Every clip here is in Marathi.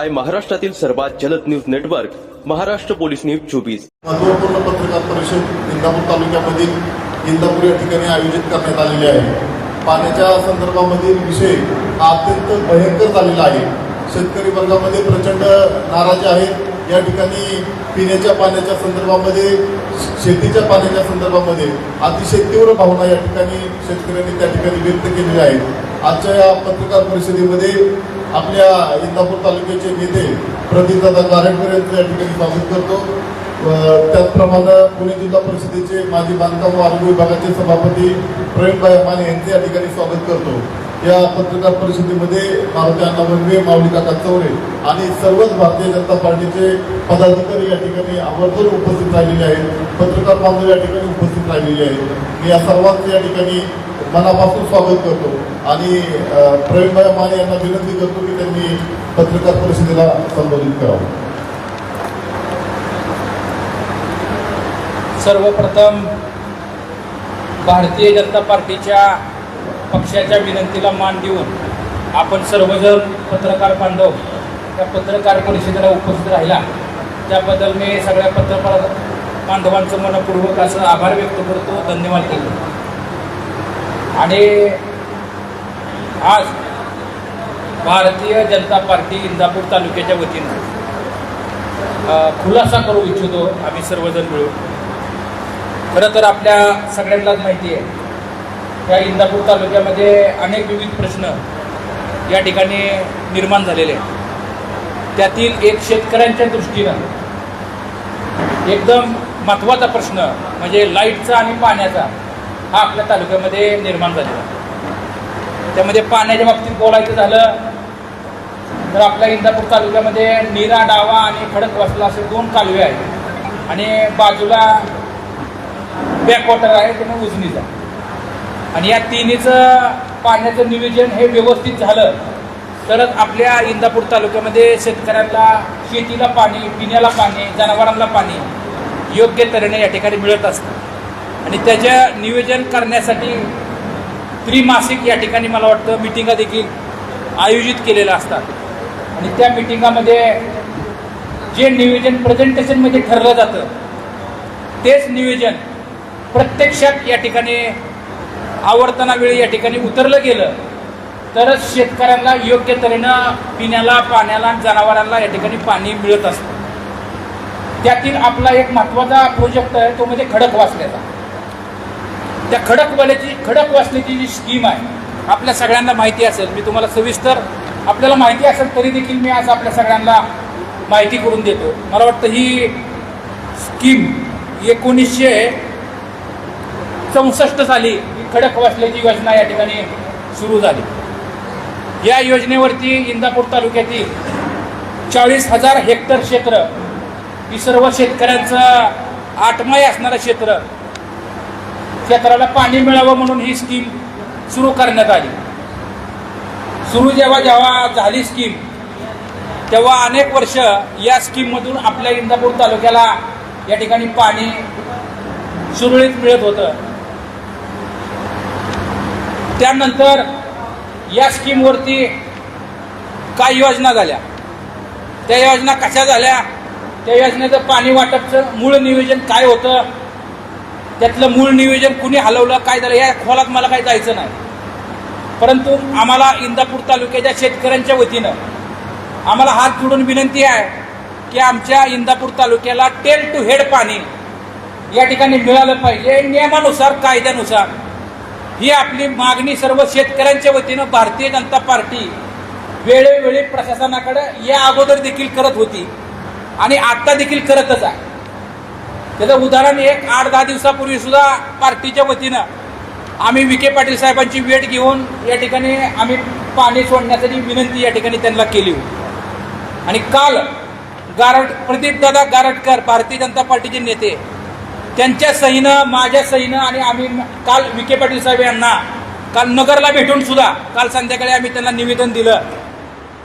आहे महाराष्ट्रातील सर्वात जलद news network Maharashtra police news 24। महत्वपूर्ण पत्रकार परिषद इंदापूर तालुक्यामधील इंदापूर या ठिकाणी आयोजित करण्यात आलेली आहे। पाण्याच्या संदर्भामधील विषय हा अत्यंत भयंकर झालेला आहे। शेतकरी वर्गामध्ये प्रचंड नाराजी आहे। या ठिकाणी पिण्याच्या पाण्याच्या संदर्भामध्ये, शेतीच्या पाण्याच्या संदर्भामध्ये अतिशय तीव्र भावना या ठिकाणी शेतकऱ्यांनी त्या ठिकाणी व्यक्त केलेल्या आहेत। आजच्या या पत्रकार परिषदेमध्ये आपल्या इंदापूर तालुक्याचे नेते प्रदीपदादा गारटकर यांचं या ठिकाणी स्वागत करतो। त्याचप्रमाणे पुणे जिल्हा परिषदेचे माजी बांधकाम व आरोग्य विभागाचे सभापती प्रवीणभाई माने यांचे या ठिकाणी स्वागत करतो। या पत्रकार परिषदेमध्ये मारुती अण्णा वनवे, माऊली काका चौरे आणि सर्वच भारतीय जनता पार्टीचे पदाधिकारी या ठिकाणी आवर्जून उपस्थित राहिलेले आहेत। पत्रकार बांधव या ठिकाणी उपस्थित राहिलेले आहेत। मी या सर्वांचं या ठिकाणी मनापासून स्वागत करतो आणि प्रवीणभाई माने यांना विनंती करतो की त्यांनी पत्रकार परिषदेला संबोधित करावं। सर्वप्रथम भारतीय जनता पार्टीच्या पक्षाच्या विनंतीला मान देऊन आपण सर्वजण पत्रकार बांधव त्या पत्रकार परिषदेला उपस्थित राहिला त्याबद्दल मी सगळ्या पत्रकार बांधवांचं मनपूर्वक असं आभार व्यक्त करतो, धन्यवाद देतो। आणि आज भारतीय जनता पार्टी इंदापूर तालुक्याच्या वतीनं खुलासा करू इच्छितो आम्ही सर्वजण मिळून। खरं तर आपल्या सगळ्यांनाच माहिती आहे या इंदापूर तालुक्यामध्ये अनेक विविध प्रश्न या ठिकाणी निर्माण झालेले आहेत। त्यातील एक शेतकऱ्यांच्या दृष्टीनं एकदम महत्त्वाचा प्रश्न म्हणजे लाईटचा आणि पाण्याचा हा आपल्या तालुक्यामध्ये निर्माण झालेला। त्यामध्ये पाण्याच्या बाबतीत बोलायचं झालं तर आपल्या इंदापूर तालुक्यामध्ये नीरा, डावा आणि खडकवासला असे 2 कालवे आहेत आणि बाजूला बॅकवॉटर आहे त्यामुळे उजनीचा। आणि या तिन्हीचं पाण्याचं नियोजन हे व्यवस्थित झालं तरच आपल्या इंदापूर तालुक्यामध्ये शेतकऱ्यांना शेतीला पाणी, पिण्याला पाणी, जनावरांना पाणी योग्य तऱ्हेने या ठिकाणी मिळत असतं। आणि त्याचं नियोजन करण्यासाठी त्रिमासिक या ठिकाणी मला वाटतं मिटिंगा देखील आयोजित केलेल्या असतात आणि त्या मिटिंगामध्ये जे नियोजन प्रेझेंटेशनमध्ये ठरलं जातं तेच नियोजन प्रत्यक्षात या ठिकाणी आवर्तना वेळी या ठिकाणी उतरलं गेलं तरच शेतकऱ्यांना योग्य तऱ्हेनं पिण्याला, पाण्याला, जनावरांना या ठिकाणी पाणी मिळत असतं। त्यातील आपला एक महत्त्वाचा प्रोजेक्ट आहे तो म्हणजे खडकवासल्याचा। त्या खडकवासल्याची जी स्कीम आहे आपल्या सगळ्यांना माहिती असेल, मी तुम्हाला सविस्तर आपल्याला माहिती असेल तरी देखील मी आज आपल्या सगळ्यांना माहिती करून देतो। मला वाटतं ही स्कीम 1964 साली खडकवासल्याची योजना या ठिकाणी सुरू झाली। या योजनेवरती इंदापूर तालुक्यातील 40,000 हेक्टर क्षेत्र ही सर्व शेतकऱ्यांचं आटमाई असणारं क्षेत्राला पाणी मिळावं म्हणून ही स्कीम सुरू करण्यात आली। सुरू जेव्हा झाली स्कीम तेव्हा अनेक वर्ष या स्कीममधून आपल्या इंदापूर तालुक्याला या ठिकाणी पाणी सुरळीत मिळत होतं। त्यानंतर या स्कीमवरती काय योजना झाल्या, त्या योजना कशा झाल्या, त्या योजनेचं पाणी वाटपचं मूळ नियोजन काय होतं, त्यातलं मूळ नियोजन कुणी हलवलं, काय झालं या खोलात मला काही जायचं नाही। परंतु आम्हाला इंदापूर तालुक्याच्या शेतकऱ्यांच्या वतीनं आम्हाला हात जोडून विनंती आहे की आमच्या इंदापूर तालुक्याला टेल टू हेड पाणी या ठिकाणी मिळालं पाहिजे नियमानुसार, कायद्यानुसार। ही आपली मागणी सर्व शेतकऱ्यांच्या वतीनं भारतीय जनता पार्टी वेळोवेळी प्रशासनाकडे या अगोदर देखील करत होती आणि आता देखील करतच आहे। त्याचं उदाहरण एक 8-10 दिवसापूर्वी सुद्धा पार्टीच्या वतीनं आम्ही विखे पाटील साहेबांची भेट घेऊन या ठिकाणी आम्ही पाणी सोडण्यासाठी विनंती या ठिकाणी त्यांना केली होती। आणि काल प्रदीपदादा गारटकर भारतीय जनता पार्टीचे नेते त्यांच्या सहीनं, माझ्या सहीनं आणि आम्ही काल विखे पाटील साहेब यांना काल नगरला भेटून सुद्धा काल संध्याकाळी आम्ही त्यांना निवेदन दिलं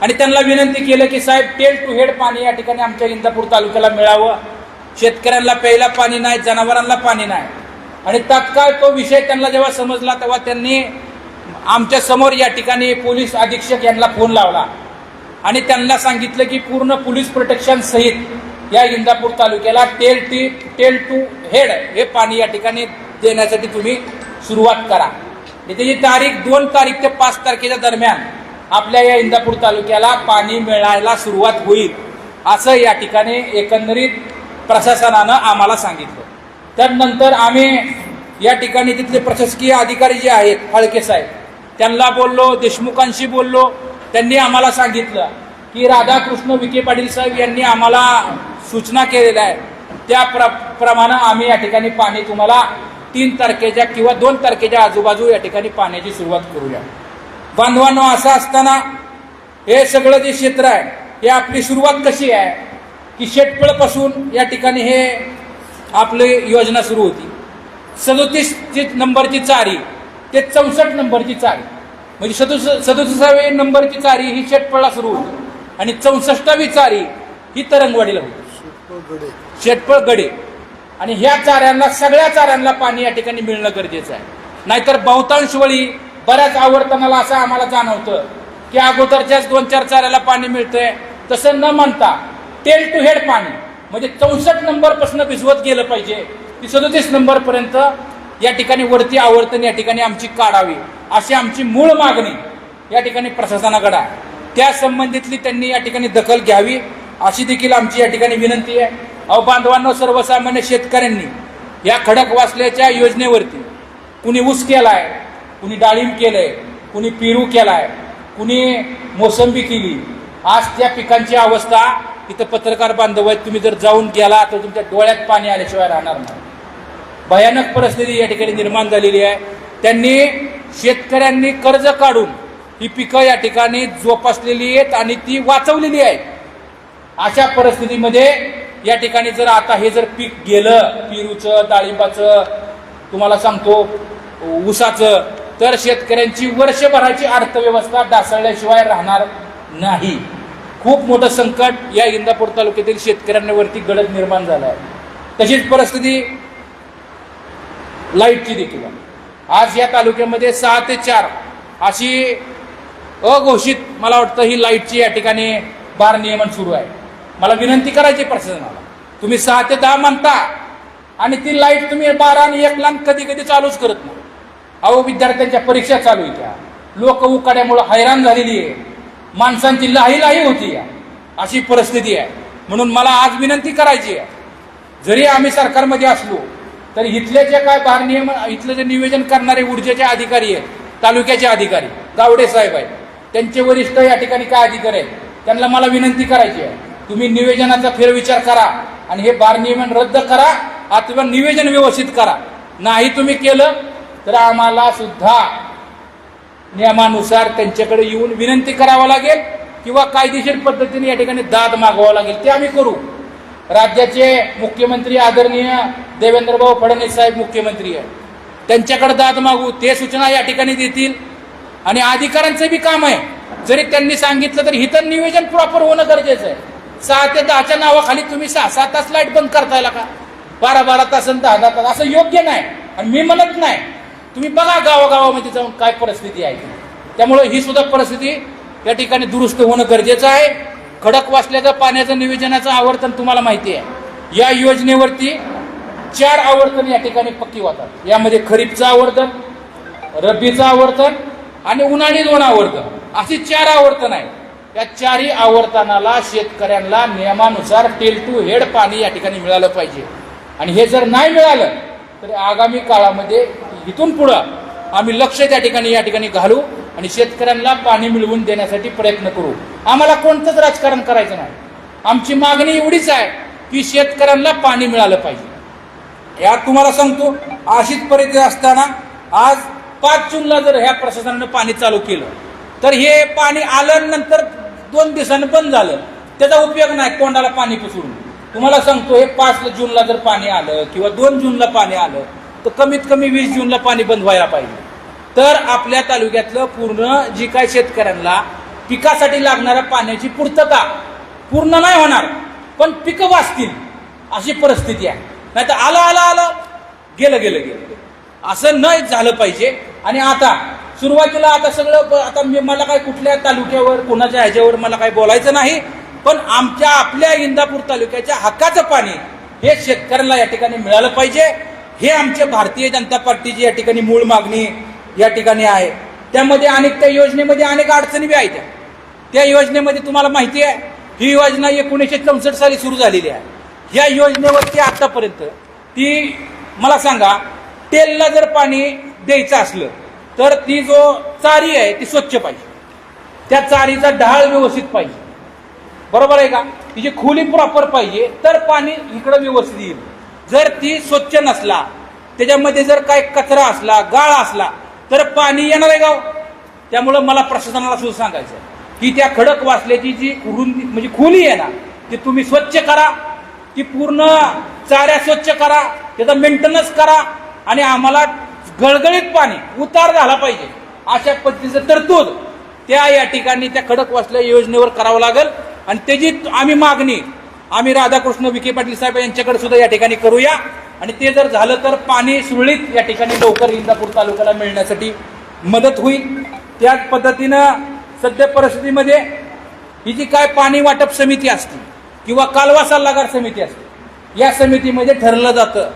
आणि त्यांना विनंती केलं की साहेब टेल टू हेड पाणी या ठिकाणी आमच्या इंदापूर तालुक्याला मिळावं। शेतकऱ्यांना प्यायला पाणी नाही, जनावरांना पाणी नाही। आणि तात्काळ तो विषय त्यांना जेव्हा समजला तेव्हा त्यांनी आमच्या समोर या ठिकाणी पोलीस अधीक्षक यांना फोन लावला आणि त्यांना सांगितलं की पूर्ण पोलीस प्रोटेक्शन सहित या इंदापूर तालुक्याला टेल टू हेड हे पाणी या ठिकाणी देण्यासाठी तुम्ही सुरुवात करा. त्याची तारीख 2 तारीख ते 5 तारखेच्या दरम्यान आपल्या या इंदापूर तालुक्याला पाणी मिळायला सुरुवात होईल असं या ठिकाणी एकंदरीत प्रशासनानं आम्हाला सांगितलं. त्यानंतर आम्ही या ठिकाणी तिथले प्रशासकीय अधिकारी जे आहेत फाळके साहेब त्यांना बोललो, देशमुखांशी बोललो. त्यांनी आम्हाला सांगितलं की राधाकृष्ण विखे पाटील साहेब यांनी आम्हाला सूचना केलेल्या आहे त्याप्रमाणे आम्ही या ठिकाणी पाणी तुम्हाला 3 तारखेच्या किंवा 2 तारखेच्या आजूबाजू या ठिकाणी पाण्याची सुरुवात करूया. बांधवांनो, असं असताना हे सगळं जे क्षेत्र आहे हे आपली सुरुवात कशी आहे की शेटपळपासून या ठिकाणी हे आपली योजना सुरू होती. 37 नंबरची चारी ते 64 नंबरची चारी म्हणजे 67वी नंबरची चारी ही शेटपळला सुरू होती आणि 64वी चारी ही तरंगवाडीला होती, शेटपळ गडे. आणि ह्या चाऱ्यांना सगळ्या चाऱ्यांना पाणी या ठिकाणी मिळणं गरजेचं आहे. नाहीतर बहुतांश वेळी बऱ्याच आवर्तनाला असं आम्हाला जाणवतं की अगोदरच्याच 2-4 चाऱ्याला पाणी मिळतंय. तसं न म्हणता टेल टू हेड पाणी म्हणजे 64 नंबरपासून भिजवत गेलं पाहिजे की 37 नंबरपर्यंत या ठिकाणी वरती आवर्तन या ठिकाणी आमची काढावी अशी आमची मूळ मागणी या ठिकाणी प्रशासनाकडे आहे. त्या संबंधितली त्यांनी या ठिकाणी दखल घ्यावी अशी देखील आमची या ठिकाणी विनंती आहे. अहो बांधवांनो, सर्वसामान्य शेतकऱ्यांनी या खडकवासल्याच्या योजनेवरती कुणी ऊस केलाय, कुणी डाळिंब केलंय, कुणी पेरू केलाय, कुणी मोसंबी केली. आज त्या पिकांची अवस्था इथं पत्रकार बांधव आहेत, तुम्ही जर जाऊन गेला तर तुमच्या डोळ्यात पाणी आल्याशिवाय राहणार नाही. भयानक परिस्थिती या ठिकाणी निर्माण झालेली आहे. त्यांनी शेतकऱ्यांनी कर्ज काढून ही पिकं या ठिकाणी जोपासलेली आहेत आणि ती वाचवलेली आहेत. अशा परिस्थितीमध्ये या ठिकाणी जर आता हे जर पीक गेलं, पेरूचं, डाळिंबाचं, तुम्हाला सांगतो ऊसाचं, तर शेतकऱ्यांची वर्षभराची अर्थव्यवस्था ढासळल्याशिवाय राहणार नाही. खूप मोठं संकट या इंदापूर तालुक्यातील शेतकऱ्यांवरती गडद निर्माण झालं आहे. तशीच परिस्थिती लाईटची देखील आहे. आज या तालुक्यामध्ये 6 ते 4 अशी अघोषित मला वाटतं ही लाईटची या ठिकाणी भारनियमन सुरू आहे. मला विनंती करायची प्रशासनाला, तुम्ही 6 ते 10 म्हणता आणि ती लाईट तुम्ही 12 आणि 1 ला कधी कधी चालूच करत नाही. अहो विद्यार्थ्यांच्या परीक्षा चालू होत्या, लोक उकाड्यामुळे हैराण झालेली आहे, माणसांची लाही होती अशी परिस्थिती आहे. म्हणून मला आज विनंती करायची आहे, जरी आम्ही सरकारमध्ये असलो तरी इथले जे काय भारनियमन इथलं जे नियोजन करणारे ऊर्जेचे अधिकारी आहेत, तालुक्याचे अधिकारी गावडे साहेब आहेत, त्यांचे वरिष्ठ या ठिकाणी काय अधिकारी आहेत, त्यांना मला विनंती करायची आहे, तुम्ही नियोजनाचा फेरविचार करा आणि हे भारनियमन रद्द करा अथवा नियोजन व्यवस्थित करा. नाही तुम्ही केलं तर आम्हाला सुद्धा नियमानुसार त्यांच्याकडे येऊन विनंती करावं लागेल किंवा कायदेशीर पद्धतीने या ठिकाणी दाद मागवावं लागेल. ते आम्ही करू. राज्याचे मुख्यमंत्री आदरणीय देवेंद्रभाऊ फडणवीस साहेब मुख्यमंत्री आहेत, त्यांच्याकडे दाद मागू, ते सूचना या ठिकाणी देतील. आणि अधिकाऱ्यांचं बी काम आहे, जरी त्यांनी सांगितलं तरी हिथं नियोजन प्रॉपर होणं गरजेचं आहे. 6 ते 10च्या नावाखाली तुम्ही 6-6 तास लाईट बंद करतायला का? 12-12 तास आणि 10-10 तास असं योग्य नाही. आणि मी म्हणत नाही, तुम्ही बघा गावागावामध्ये जाऊन काय परिस्थिती आहे. त्यामुळे ही सुद्धा परिस्थिती या ठिकाणी दुरुस्त होणं गरजेचं आहे. खडकवासल्याचं पाण्याचं नियोजनाचं आवर्तन तुम्हाला माहिती आहे. या योजनेवरती 4 आवर्तन या ठिकाणी पक्की होतात. यामध्ये खरीपचं आवर्तन, रब्बीचं आवर्तन आणि उन्हाळी 2 आवर्तन अशी 4 आवर्तन आहे. या 4ही आवर्तनाला शेतकऱ्यांना नियमानुसार टेल टू हेड पाणी या ठिकाणी मिळालं पाहिजे. आणि हे जर नाही मिळालं तर आगामी काळामध्ये इथून पुढं आम्ही लक्ष त्या ठिकाणी या ठिकाणी घालू आणि शेतकऱ्यांना पाणी मिळवून देण्यासाठी प्रयत्न करू. आम्हाला कोणतंच राजकारण करायचं नाही. आमची मागणी एवढीच आहे की शेतकऱ्यांना पाणी मिळालं पाहिजे. या तुम्हाला सांगतो, अशीच परिस्थिती असताना आज 5 जूनला जर ह्या प्रशासनानं पाणी चालू केलं तर हे पाणी आलं नंतर 2 दिवसांनी बंद झालं, त्याचा उपयोग नाही तोंडाला पाणी पुसून. तुम्हाला सांगतो, हे 5 जूनला जर पाणी आलं किंवा 2 जूनला पाणी आलं तर कमीत कमी 20 जूनला पाणी बंद व्हायला पाहिजे. तर आपल्या तालुक्यातलं पूर्ण जी काय शेतकऱ्यांना पिकासाठी लागणाऱ्या पाण्याची पूर्तता पूर्ण नाही होणार, पण पिकं वाचतील अशी परिस्थिती आहे. नाही तर आलं गेलं असं नाही झालं पाहिजे. आणि आता सुरुवातीला आता सगळं आता मला काय कुठल्या तालुक्यावर कोणाच्या ह्याच्यावर मला काय बोलायचं नाही, पण आपल्या इंदापूर तालुक्याच्या हक्काचं पाणी हे शेतकऱ्यांना या ठिकाणी मिळालं पाहिजे. हे आमच्या भारतीय जनता पार्टीची या ठिकाणी मूळ मागणी या ठिकाणी आहे. त्यामध्ये अनेक त्या योजनेमध्ये अनेक अडचणी बी आहेत. त्या योजनेमध्ये तुम्हाला माहिती आहे, ही योजना 1964 साली सुरू झालेली आहे. या योजनेवरती आतापर्यंत ती मला सांगा, टेलला जर पाणी द्यायचं असलं तर ती जो चारी आहे ती स्वच्छ पाहिजे, त्या चारीचा ढाळ व्यवस्थित पाहिजे, बरोबर आहे का? तिची खोली प्रॉपर पाहिजे, तर पाणी इकडं व्यवस्थित येईल. जर ती स्वच्छ नसला, त्याच्यामध्ये जर काही कचरा असला, गाळ असला, तर पाणी येणार आहे का? त्यामुळं मला प्रशासनाला सुद्धा सांगायचं की त्या खडक वाचल्याची जी म्हणजे खोली आहे ना, ती तुम्ही स्वच्छ करा, ती पूर्ण चाऱ्या स्वच्छ करा, त्याचा मेंटेनन्स करा आणि आम्हाला गळगळीत पाणी उतार झाला पाहिजे अशा पद्धतीचं तरतूद त्या या ठिकाणी त्या खडकवासल्या योजनेवर करावं लागेल. आणि त्याची आम्ही राधाकृष्ण विखे पाटील साहेब यांच्याकडे सुद्धा या ठिकाणी करूया. आणि ते जर झालं तर पाणी सुरळीत या ठिकाणी लवकर इंदापूर तालुक्याला मिळण्यासाठी मदत होईल. त्याच पद्धतीनं सध्या परिस्थितीमध्ये ही जी काय पाणी वाटप समिती असते किंवा कालवा सल्लागार समिती असते, या समितीमध्ये ठरलं जातं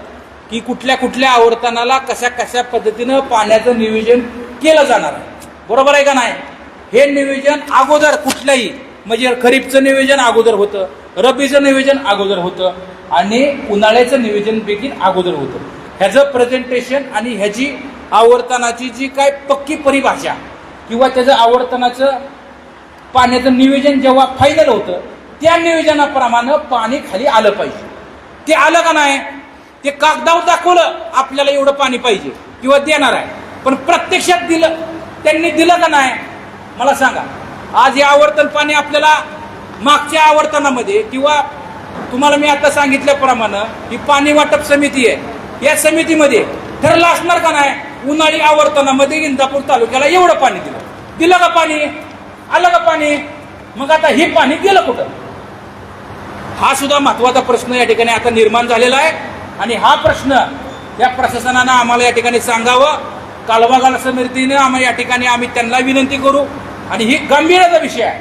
की कुठल्या कुठल्या आवर्तनाला कशा कशा पद्धतीनं पाण्याचं नियोजन केलं जाणार आहे, बरोबर आहे का नाही? हे नियोजन अगोदर कुठल्याही म्हणजे खरीपचं नियोजन अगोदर होतं, रब्बीचं नियोजन अगोदर होतं आणि उन्हाळ्याचं नियोजन देखील अगोदर होतं. ह्याचं प्रेझेंटेशन आणि ह्याची आवर्तनाची जी काय पक्की परिभाषा किंवा त्याचं आवर्तनाचं पाण्याचं नियोजन जेव्हा फायनल होतं, त्या नियोजनाप्रमाणे पाणी खाली आलं पाहिजे. ते आलं का नाही? ते कागदावर दाखवलं आपल्याला एवढं पाणी पाहिजे किंवा देणार आहे, पण प्रत्यक्षात दिलं त्यांनी दिलं का नाही मला सांगा. आज हे आवर्तन पाणी आपल्याला मागच्या आवर्तनामध्ये किंवा तुम्हाला मी आता सांगितल्याप्रमाणे ही पाणी वाटप समिती आहे, या समितीमध्ये ठरलं असणार का नाही, उन्हाळी आवर्तनामध्ये इंदापूर तालुक्याला एवढं पाणी दिलं का? पाणी आलं का पाणी? मग आता हे पाणी गेलं कुठं? हा सुद्धा महत्वाचा प्रश्न या ठिकाणी आता निर्माण झालेला आहे. आणि हा प्रश्न या प्रशासनानं आम्हाला या ठिकाणी सांगावं. कालवा समितीने या ठिकाणी आम्ही त्यांना विनंती करू. आणि ही गंभीरचा विषय आहे.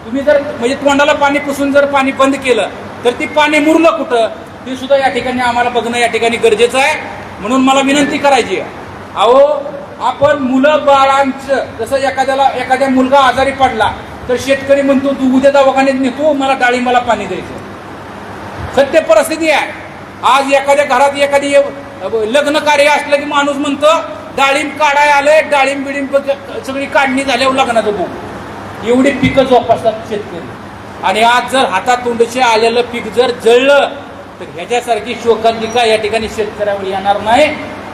तुम्ही जर म्हणजे तोंडाला पाणी पुसून जर पाणी बंद केलं तर ती पाणी मुरलं कुठं, ते सुद्धा या ठिकाणी आम्हाला बघणं या ठिकाणी गरजेचं आहे. म्हणून मला विनंती करायची आहे, अहो आपण मुलं बाळांचं जसं एखाद्या मुलगा आजारी पडला तर शेतकरी म्हणतो तू उद्या दवाखान्यात नेतो, मला डाळिंबाला पाणी द्यायचं. सत्य परिस्थिती आहे. आज एखाद्या घरात एखादी लग्न कार्य असलं की माणूस म्हणतो डाळिंब काढाय आलंय, डाळिंब बिळिंब सगळी काढणी झाल्यावर लग्नाचं बघू. एवढी पिकं जोपासतात शेतकरी. आणि आज जर हातातोंडचे आलेलं पीक जर जळलं तर ह्याच्यासारखी शोकांतिका या ठिकाणी शेतकऱ्यावर येणार नाही,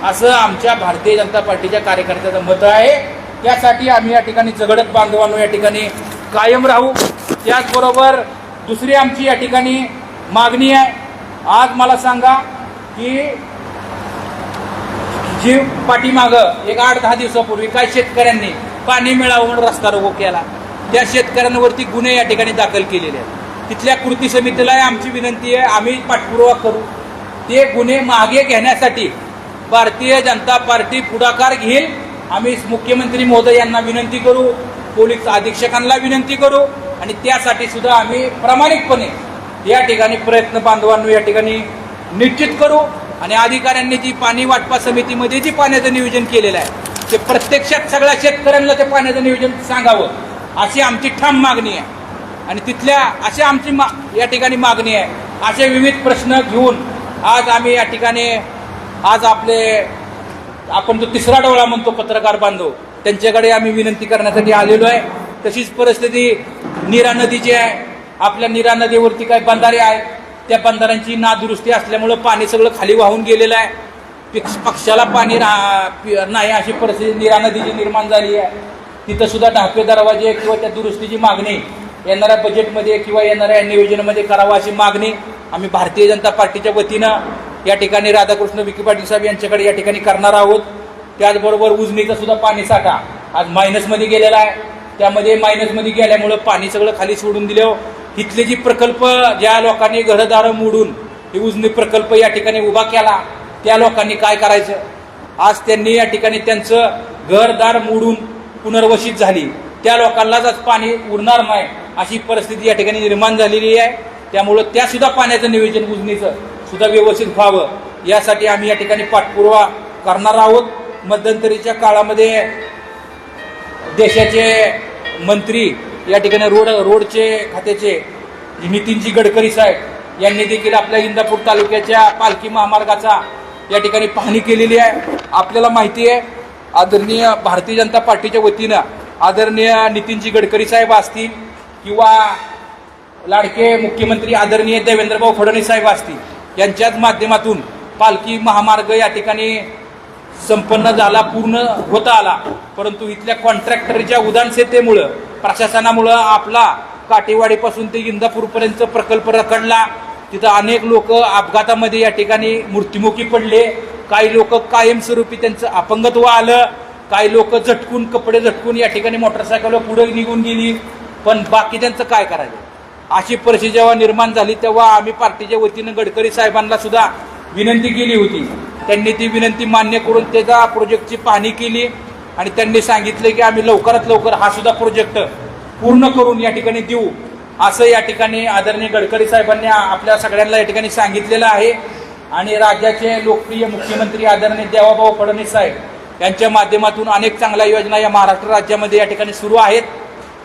असं आमच्या भारतीय जनता पार्टीच्या कार्यकर्त्याचं मत आहे. त्यासाठी आम्ही या ठिकाणी झगडत बांधवांनो या ठिकाणी कायम राहू. त्याचबरोबर दुसरी आमची या ठिकाणी मागणी आहे. आज मला सांगा की जी पाठीमागं एक 8-10 दिवसापूर्वी काय शेतकऱ्यांनी पाणी मिळावं म्हणून रस्ता रोको केला, त्या शेतकऱ्यांवरती गुन्हे या ठिकाणी दाखल केलेले आहेत. तिथल्या कृती समितीला आमची विनंती आहे, आम्ही पाठपुरावा करू. ते गुन्हे मागे घेण्यासाठी भारतीय जनता पार्टी पुढाकार घेईल. आम्ही मुख्यमंत्री महोदय यांना विनंती करू, पोलीस अधीक्षकांना विनंती करू आणि त्यासाठी सुद्धा आम्ही प्रामाणिकपणे या ठिकाणी प्रयत्न बांधवांनो या ठिकाणी निश्चित करू. आणि अधिकाऱ्यांनी जी पाणी वाटपा समितीमध्ये जी पाण्याचं नियोजन केलेलं आहे ते प्रत्यक्षात सगळ्या शेतकऱ्यांना ते पाण्याचं नियोजन सांगावं अशी आमची ठाम मागणी आहे. आणि तिथल्या अशी आमची या ठिकाणी मागणी आहे. असे विविध प्रश्न घेऊन आज आम्ही या ठिकाणी आज आपण जो तिसरा डोळा म्हणतो पत्रकार बांधव त्यांच्याकडे आम्ही विनंती करण्यासाठी आलेलो आहे. तशीच परिस्थिती नीरा नदीची आहे. आपल्या नीरा नदीवरती काही बंधारे आहेत, त्या बंधाऱ्यांची नादुरुस्ती असल्यामुळं पाणी सगळं खाली वाहून गेलेलं आहे. पक्षाला पाणी नाही अशी परिस्थिती नीरा नदीची निर्माण झाली आहे. तिथं सुद्धा ढापे दरवाजे किंवा त्या दुरुस्तीची मागणी येणाऱ्या बजेटमध्ये किंवा येणाऱ्या नियोजनामध्ये करावा अशी मागणी आम्ही भारतीय जनता पार्टीच्या वतीनं या ठिकाणी राधाकृष्ण विखे पाटील साहेब यांच्याकडे या ठिकाणी करणार आहोत. त्याचबरोबर उजनीचा सुद्धा पाणी साठा आज मायनसमध्ये गेलेला आहे. त्यामध्ये मायनसमध्ये गेल्यामुळं पाणी सगळं खाली सोडून दिलं. इथले जी प्रकल्प ज्या लोकांनी घरदारं मोडून ही उजनी प्रकल्प या ठिकाणी उभा केला त्या लोकांनी काय करायचं? आज त्यांनी या ठिकाणी त्यांचं घरदार मोडून पुनर्वसित झाली, त्या लोकांनाच आज पाणी उरणार नाही अशी परिस्थिती या ठिकाणी निर्माण झालेली आहे. त्यामुळं त्या सुद्धा पाण्याचं नियोजन उजनीचं सुद्धा व्यवस्थित व्हावं यासाठी आम्ही या ठिकाणी पाठपुरावा करणार आहोत. मध्यंतरीच्या काळामध्ये देशाचे मंत्री या ठिकाणी रोडचे खात्याचे नितीनजी गडकरी साहेब यांनी देखील आपल्या इंदापूर तालुक्याच्या पालखी महामार्गाचा या ठिकाणी पाहणी केलेली आहे. आपल्याला माहिती आहे आदरणीय भारतीय जनता पार्टीच्या वतीनं आदरणीय नितीनजी गडकरी साहेब असतील किंवा लाडके मुख्यमंत्री आदरणीय देवेंद्रभाऊ फडणवीस साहेब असतील यांच्याच माध्यमातून पालखी महामार्ग या ठिकाणी संपन्न झाला, पूर्ण होता आला. परंतु इथल्या कॉन्ट्रॅक्टरच्या उदासीनतेमुळं प्रशासनामुळं आपला काटेवाडीपासून ते इंदापूरपर्यंत प्रकल्प रखडला. तिथं अनेक लोक अपघातामध्ये या ठिकाणी मृत्युमुखी पडले. काही लोक कायमस्वरूपी त्यांचं अपंगत्व आलं. काही लोक झटकून कपडे झटकून या ठिकाणी मोटरसायकलवर पुढे निघून गेली. पण बाकी त्यांचं काय करायचं अशी परिस्थिती जेव्हा निर्माण झाली तेव्हा आम्ही पार्टीच्या वतीनं गडकरी साहेबांना सुद्धा विनंती केली होती. त्यांनी ती विनंती मान्य करून त्याच्या प्रोजेक्टची पाहणी केली आणि त्यांनी सांगितले की आम्ही लवकरात लवकर हा सुद्धा प्रोजेक्ट पूर्ण करून या ठिकाणी देऊ असं या ठिकाणी आदरणीय गडकरी साहेबांनी आपल्या सगळ्यांना या ठिकाणी सांगितलेलं आहे. आणि राज्याचे लोकप्रिय मुख्यमंत्री आदरणीय देवाभाऊ फडणवीस साहेब यांच्या माध्यमातून अनेक चांगल्या योजना या महाराष्ट्र राज्यामध्ये या ठिकाणी सुरू आहेत.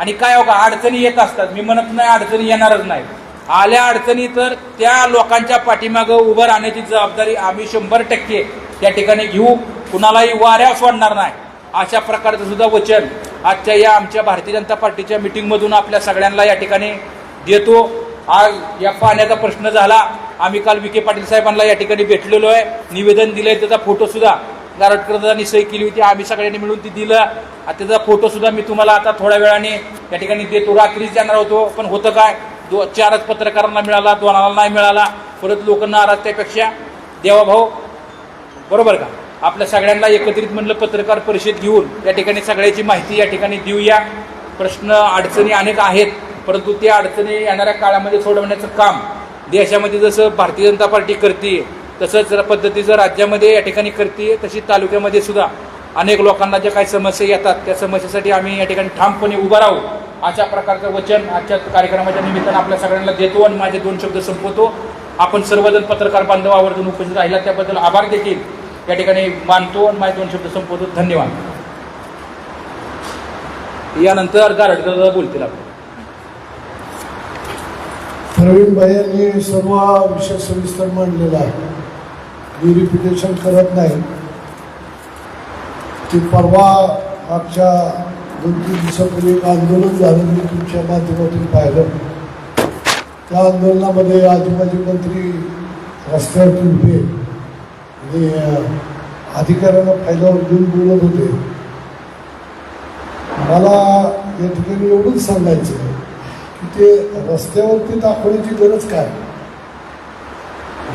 आणि काय हो का अडचणी येत असतात, मी म्हणत नाही अडचणी येणारच नाही, आल्या अडचणी तर त्या लोकांच्या पाठीमागं उभं राहण्याची जबाबदारी आम्ही 100% या ठिकाणी घेऊ, कुणालाही वाऱ्या सोडणार नाही अशा प्रकारचं सुद्धा वचन आजच्या या आमच्या भारतीय जनता पार्टीच्या मिटिंगमधून आपल्या सगळ्यांना या ठिकाणी देतो. आज या पाण्याचा प्रश्न झाला, आम्ही काल विखे पाटील साहेबांना या ठिकाणी भेटलेलो आहे, निवेदन दिलंय, त्याचा फोटो सुद्धा गारटकरांनी सही केली होती, आम्ही सगळ्यांनी मिळून ती दिलं. त्याचा फोटो सुद्धा मी तुम्हाला आता थोड्या वेळाने या ठिकाणी देतो. रात्रीच जाणार होतो पण होतं काय 4च पत्रकारांना मिळाला, 2ला नाही मिळाला, परत लोक नाराज. त्यापेक्षा देवाभाऊ बरोबर का आपल्या सगळ्यांना एकत्रित म्हणलं पत्रकार परिषद घेऊन या ठिकाणी सगळ्याची माहिती या ठिकाणी देऊया. प्रश्न अडचणी अनेक आहेत परंतु त्या अडचणी येणाऱ्या काळामध्ये सोडवण्याचं काम देशामध्ये जसं भारतीय जनता पार्टी करते तसंच पद्धतीचं राज्यामध्ये या ठिकाणी करते, तशी तालुक्यामध्ये सुद्धा अनेक लोकांना ज्या काही समस्या येतात त्या समस्येसाठी आम्ही या ठिकाणी ठामपणे उभं राहू अशा प्रकारचं वचन आजच्या कार्यक्रमाच्या निमित्तानं आपल्या सगळ्यांना देतो आणि माझे 2 शब्द संपवतो. आपण सर्वजण पत्रकार बांधव आवर्जून उपस्थित राहिला त्याबद्दल आभार देखील या ठिकाणी मानतो आणि माझे 2 शब्द संपवतो. धन्यवाद. यानंतर गारटकर बोलतील. आपण प्रवीण भाई यांनी सर्व विषय सविस्तर मांडलेला आहे, मी रिपिटेशन करत नाही. की परवा मागच्या 2-3 दिवसापूर्वी एक आंदोलन झालं, मी तुमच्या माध्यमातून पाहिलं. त्या आंदोलनामध्ये आदिवासी मंत्री रस्त्यावरती उभे आणि अधिकाऱ्यांना फायदा घेऊन बोलत होते. मला या ठिकाणी एवढंच सांगायचं की ते रस्त्यावरती दाखवण्याची गरज काय,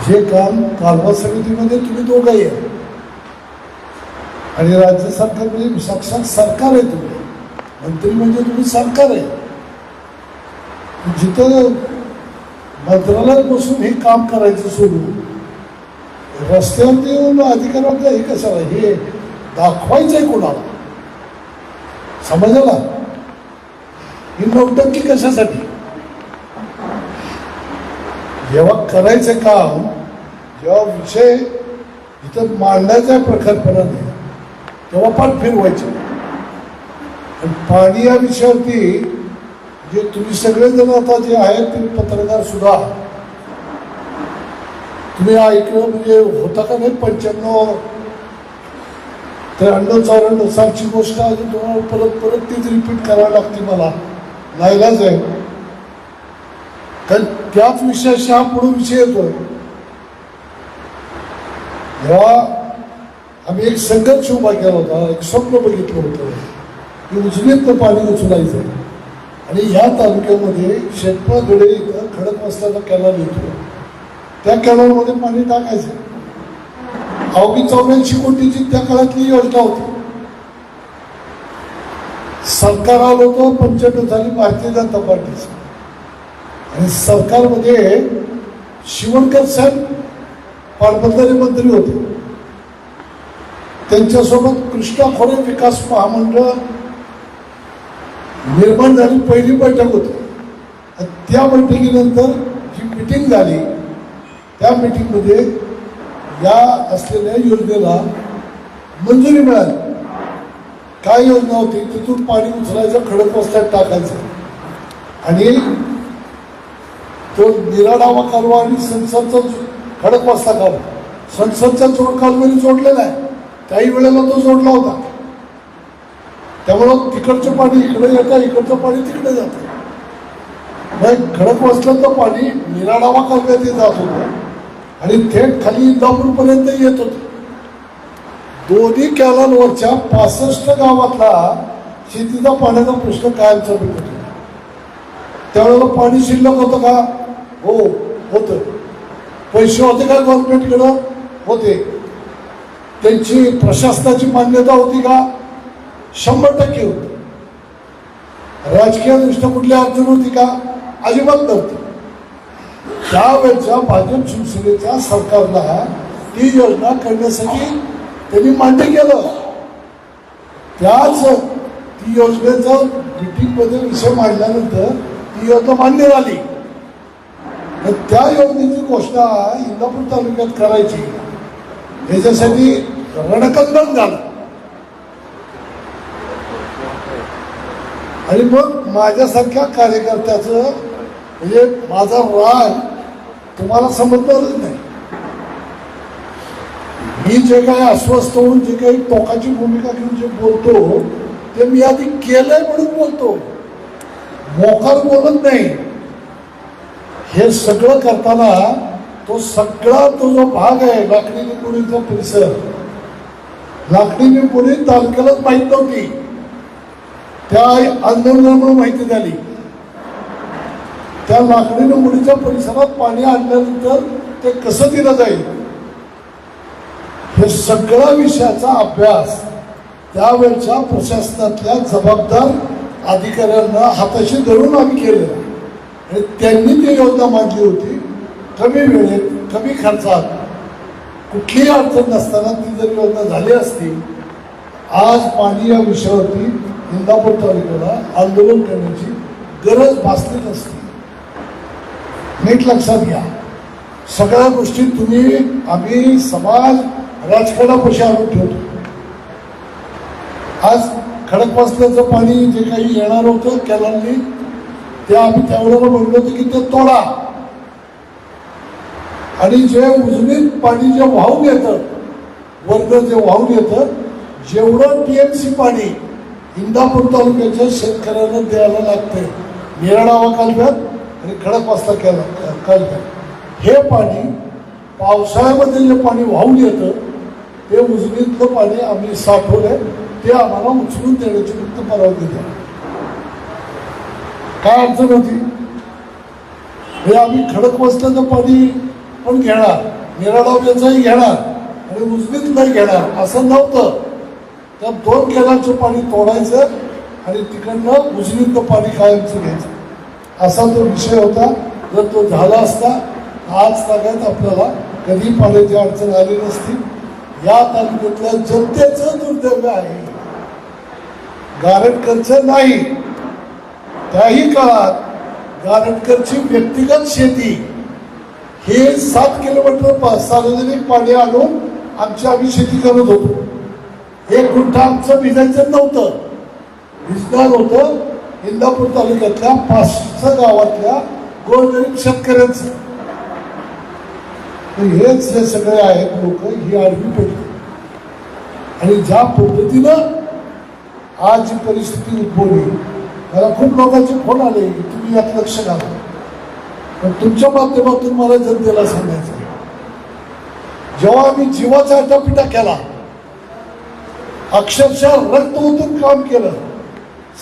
जे काम कालवा समितीमध्ये तुम्ही दोघंही आहे आणि राज्य सरकार म्हणजे साक्षात सरकार आहे, तुम्ही मंत्री म्हणजे तुम्ही सरकार आहे. जिथं मंत्रालयात बसून हे काम करायचं सोडून रस्त्यावरती येऊन अधिकाऱ्यांना हे कशाला, हे दाखवायचं आहे कोणाला, समजला? ही नौटंकी कशासाठी? जेव्हा करायचं काम, जेव्हा विषय इथं मांडायचा आहे प्रखरपणाने, तेव्हा पाठ फिरवायचे. आणि पाणी या विषयावरती जे तुम्ही सगळेजण आता जे आहेत ते पत्रकार सुद्धा तुम्ही ऐकलं म्हणजे होता का नाही, 95, 93, 94 सालची गोष्ट अजून तुम्हाला परत परत तीच रिपीट करावी लागते, मला नाईलाज आहे. कारण त्याच विषयाशी हा पुढे विषय येतोय. जेव्हा आम्ही एक संघर्ष उभा केला होता, एक स्वप्न बघितलं होतं की उजनीतनं पाणी उचलायचं आणि ह्या तालुक्यामध्ये शेतपागडे इथं खडकवासल्याचा कॅनल येतो, त्या कॅनलमध्ये पाणी टाकायचं. अवघी 84 कोटीची त्या काळातली योजना होती. सरकार आलं होतं 95 साली भारतीय जनता पार्टीचं आणि सरकारमध्ये शिवणकर साहेब पाटबंधारे मंत्री होते. त्यांच्यासोबत कृष्णा खोरे विकास महामंडळ निर्माण झाली पहिली बैठक होती. आणि त्या बैठकीनंतर जी मिटिंग झाली त्या मिटिंगमध्ये या असलेल्या योजनेला मंजुरी मिळाली. काय योजना होती? तिथून पाणी उचलायचं, खडकवासल्यात टाकायचं आणि तो निराडावा कालवा आणि संसदचा खडकवासला कालवा, संसदच्या जोड कालव्याने जोडलेला आहे. काही वेळेला तो जोडला होता. त्यामुळं तिकडचं पाणी इकडे येतं, इकडचं पाणी तिकडे जातं. मग खडकवासल्याचं पाणी निराडावा कालव्यात जात होतं आणि थेट खाली इंदापूरपर्यंत येत होतं. दोन्ही कॅनलवरच्या 65 गावातला शेतीचा पाण्याचा प्रश्न कायमचा मिटत होता. त्यावेळेला पाणी शिल्लक होतं का? हो, होतं. पैसे होते का गव्हर्नमेंटकडं? होते. त्यांची प्रशासनाची मान्यता होती का? 100% होती. राजकीय दृष्ट्या कुठली अडचण होती का? अजिबात नव्हती. त्यावेळच्या भाजप शिवसेनेच्या सरकारला ती योजना करण्यासाठी त्यांनी मान्य केलं. त्याच ती योजनेचा मीटिंगमध्ये विषय मांडल्यानंतर ती योजना मान्य झाली. त्या योजनेची घोषणा इंदापूर तालुक्यात करायची याच्यासाठी रणकंदन झालं. आणि मग माझ्यासारख्या कार्यकर्त्याचं म्हणजे माझा राग तुम्हाला समजणारच नाही. मी जे काही अस्वस्थ होऊन जे काही टोकाची भूमिका घेऊन जे बोलतो ते मी आधी केलंय म्हणून बोलतो, मोकार बोलत नाही. हे सगळं करताना तो सगळा तो जो भाग आहे लाकडी निंबोणीचा परिसर, लाकडी निंबोणी तालुक्यालाच माहीत नव्हती. त्या आंदोलनामुळे माहिती झाली. त्या लाकडी निंबोणीच्या परिसरात पाणी आणल्यानंतर ते कसं दिलं जाईल हे सगळ्या विषयाचा अभ्यास त्यावेळच्या प्रशासनातल्या जबाबदार अधिकाऱ्यांना हाताशी धरून आम्ही केलेला. आणि त्यांनी ती योजना मांडली होती. कमी वेळेत कमी खर्चात कुठलीही अडचण नसताना ती जर योजना झाली असती आज पाणी या विषयावरती इंदापूर तालुक्याला आंदोलन करण्याची गरज भासली नसती. नीट लक्षात घ्या. सगळ्या गोष्टी तुम्ही आम्ही समाज राजकारणापाशी आणून ठेवतो. आज खडकवासल्याचं पाणी जे काही येणार होतं कॅनलनी ते आम्ही त्यावेळेला म्हणलं होतं की ते तोडा आणि जे उजनीत पाणी जे वाहून येतं वरनं जे वाहून येतं जेवढं TMC पाणी इंदापूर तालुक्याच्या शेतकऱ्यांना द्यायला लागतंय निराडावा कालव्यात आणि खडकवासला कालव्यात हे पाणी पावसाळ्यामध्ये जे पाणी वाहून येतं ते उजनीतलं पाणी आम्ही साठवलंय. ते आम्हाला उचलून देण्याची फक्त परवानगी द्या. काय अडचण होती? हे आम्ही खडकवासल्याचं पाणी पण घेणार, निराडाव्याचंही घेणार आणि उजनीतलंही घेणार असं नव्हतं. त्या 2 कॅनलचं पाणी तोडायचं आणि तिकडनं उजनीतलं पाणी कायमचं घ्यायचं असा तो विषय होता. जर तो झाला असता आज तागायत आपल्याला कधी पाण्याची अडचण आली नसती. या तालुक्यातल्या जनतेचं दुर्दैव आहे. गारटकरचं नाही. त्याही काळात गारटकरची व्यक्तिगत शेती हे 7 किलोमीटर सार्वजनिक पाणी आणून आम्ही शेती करत होतो. 1 गुंठा आमचं भिजायचं नव्हतं. भिजणार होतं इंदापूर तालुक्यातल्या 5 गावातल्या गोरगरीब शेतकऱ्यांचं. हेच जे सगळे आहेत लोक ही आडवी पडली आणि ज्या पद्धतीनं आज जी परिस्थिती उद्भवली मला खूप लोकांचे फोन आले की तुम्ही यात लक्ष घाला. पण तुमच्या माध्यमातून मला जनतेला सांगायचं जेव्हा आम्ही जीवाचा आटापिटा केला अक्षरशः रक्त ओतून काम केलं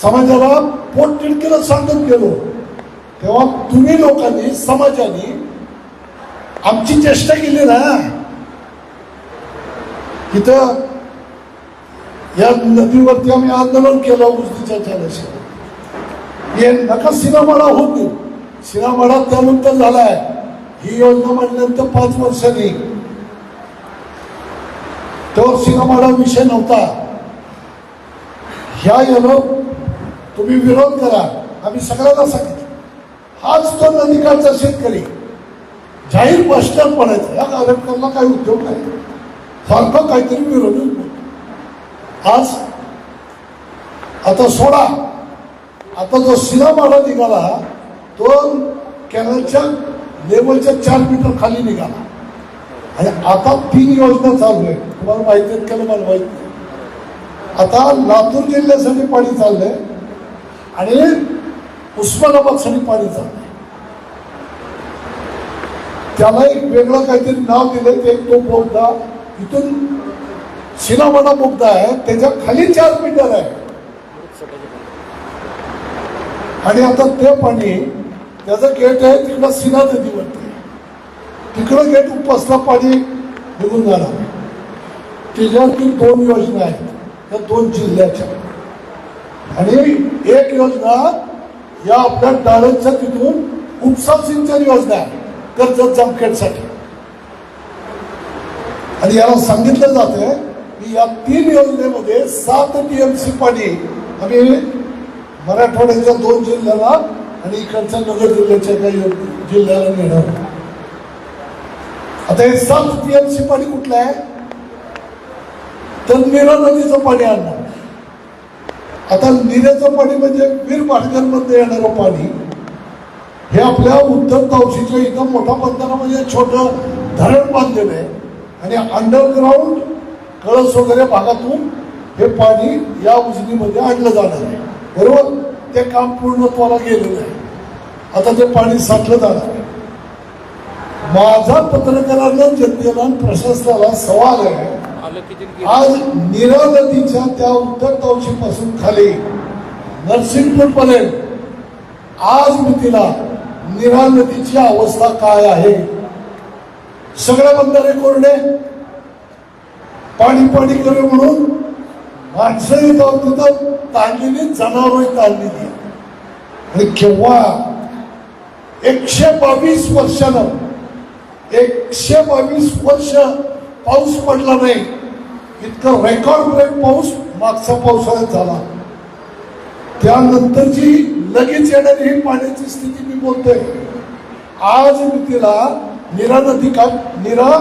समाजाला पोटतिडकीला सांगत गेलो तेव्हा तुम्ही लोकांनी समाजाने आमची चेष्टा केली ना. इथं या नदीवरती आम्ही आंदोलन केलं उजनीच्या जलाशयात. हे नका सिनामाडा होत नाही. सिनामाडा त्यानंतर झालाय. ही योजना मांडल्यानंतर 5 वर्षांनी त्यावर शिरामाडा विषय नव्हता. ह्या यानं तुम्ही विरोध करा, आम्ही सगळ्यांना सांगितलं. हाच तो नदीकाठचा शेतकरी जाहीर बसस्टँड पडायचा, या कार्यक्रमाला काही उद्योग नाही, सारखं काहीतरी विरोध. आज आता सोडा, आता जो शिरामाडा निघाला तो कॅनलच्या लेवलच्या 4 मीटर खाली निघाला आणि आता 3 योजना चालू आहे. तुम्हाला माहिती आहेत का? मला माहिती नाही. आता लातूर जिल्ह्यासाठी पाणी चाललंय आणि उस्मानाबादसाठी पाणी चाललंय. त्याला एक वेगळं काहीतरी नाव दिलंय. ते तो बोगदा इथून शिरामाडा बोगदा आहे, त्याच्या खाली 4 मीटर आहे आणि आता ते पाणी, त्याचं गेट आहे तिकडं सीना नदीवरती, तिकडं गेट उपसला पाणी निघून जाणार. त्याच्यावरती 2 योजना आहेत त्या 2 जिल्ह्याच्या आणि एक योजना या आपल्या डाळच्या तिथून उपसा सिंचन योजना आहे कर्जत जामखेडसाठी. आणि याला सांगितलं जाते की या 3 योजनेमध्ये 7 TMC पाणी आम्ही मराठवाड्याच्या 2 जिल्ह्याला आणि इकडच्या नगर जिल्ह्याच्या काही जिल्ह्याला नेणार. आता हे 7 TMC पाणी कुठलं आहे तर नीरा नदीचं पाणी आणणार. आता निऱ्याचं पाणी म्हणजे वीर भाटकर मध्ये येणारं पाणी हे आपल्या उत्तर तवशीच्या इथं मोठा बंधारा म्हणजे छोटं धरण बांधलेलं आहे आणि अंडरग्राऊंड कळस वगैरे भागातून हे पाणी या उजनीमध्ये आणलं जाणार आहे. बरोबर, ते काम पूर्णत्वाला गेलेलं आहे. आता ते पाणी साठलं जाणार आहे. माझा पत्रकारांना, जनतेला, प्रशासनाला सवाल आहे, आज नीरा नदीच्या त्या उत्तर तवशीपासून खाली नरसिंहपूर पर्यंत आज मितीला नीरा नदीची अवस्था काय आहे? सगळ्या बंधारे कोरडे, पाणी पाणी करे म्हणून माणसं येतात तिथं ताणलेली, जनावरं ताणलेली. आणि केव्हा 122 वर्षानं 122 वर्ष पाऊस पडला नाही, इतकं रेकॉर्ड ब्रेक पाऊस मागच्या पावसाळ्यात झाला. त्यानंतरची लगेच येणारी ही पाण्याची स्थिती मी बोलतोय. आज मितीला नीरा नदी का नीरा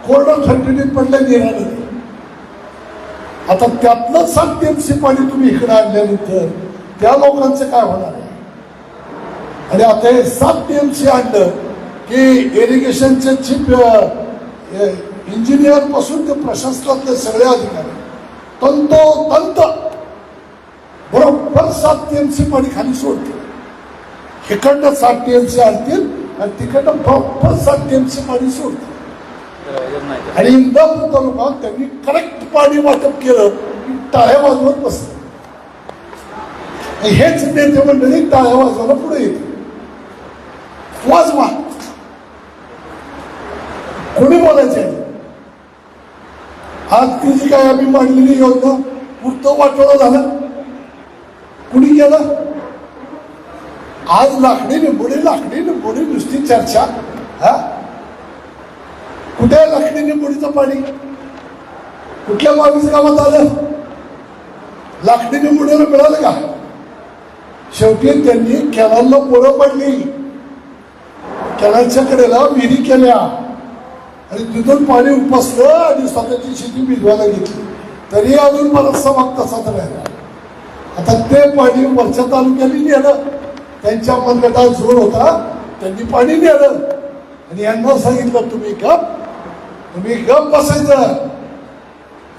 कोरडं खंडित पडलंय नीरा नदी. आता त्यातलं 7 TMC पाणी तुम्ही इकडे आणल्यानंतर त्या लोकांचं काय होणार आहे? आणि आता हे 7 TMC आणलं की इरिगेशनचे चीफ इंजिनियर पासून ते प्रशासनातले सगळे अधिकारी तंतोतंत बरोबर 7 TMC पाणी खाली सोडतील. इकडनं 7 TMC आणतील आणि तिकडनं बरोबर 7 TMC पाणी सोडतील. आणि इंदापूर तालुक्यात त्यांनी करेक्ट पाणी वाटप केलं की टाळ्या वाजवत बसत. हेच नेते मंडळी टाळ्या वाजवायला पुढे येते. वाजवा, कोणी बोलायचे? आज ती जी काय आम्ही मांडलेली योजना पुरतं वाटोळं झालं, कुणी केलं? आज लाकडी निंबोडी नुसती चर्चा. हा, कुठे लाकडी निंबोडीचं पाणी? कुठल्या 22 गावात आलं? लाकडी निंबोडीला मिळालं का? शेवटी त्यांनी कॅनलला पोळं पडली, कॅनलच्या कडेला विहिरी केल्या आणि तिथून पाणी उपसलं आणि स्वतःची शेती भिजवायला घेतली. तरी अजून बराचसा भाग तसाच राहिला. आता ते पाणी वरच्या तालुक्याने नेलं, त्यांच्या मनगटात जोर होता, त्यांनी पाणी नेलं आणि यांना सांगितलं तुम्ही गप बसायचं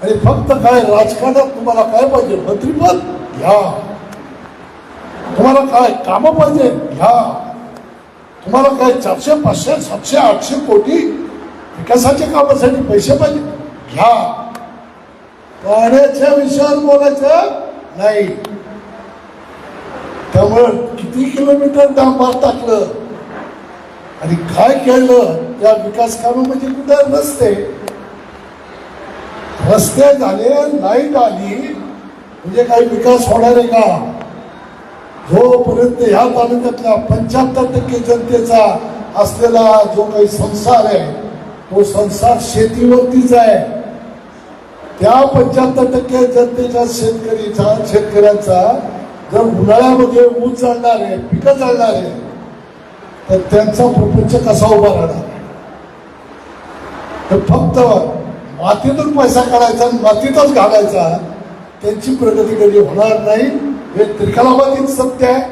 आणि फक्त काय राजकारणात तुम्हाला काय पाहिजे? मंत्रीपद घ्या. तुम्हाला काय कामं पाहिजे? घ्या. तुम्हाला काय 400, 500, 700, 800 कोटी विकासाच्या कामासाठी पैसे पाहिजे? घ्या. पाण्याच्या विषयावर बोलायचं नाही. त्यामुळं किती किलोमीटर डांबर टाकलं आणि काय केलं त्या विकास कामं म्हणजे कुठे रस्ते झाले, लाईट आली म्हणजे काही विकास होणार आहे का? जोपर्यंत ह्या तालुक्यातल्या 75% जनतेचा असलेला जो काही संसार आहे तो संसार शेतीवरतीच आहे. त्या 75% जनतेच्या शेतकऱ्यांचा जर उन्हाळ्यामध्ये ऊस जाळणार आहे, पिकं जाळणार आहे, तर त्यांचा प्रपंच कसा उभा राहणार? तर फक्त मातीतून पैसा काढायचा आणि मातीतच घालायचा, त्यांची प्रगती कधी होणार नाही. हे त्रिकालाबाधित सत्य आहे.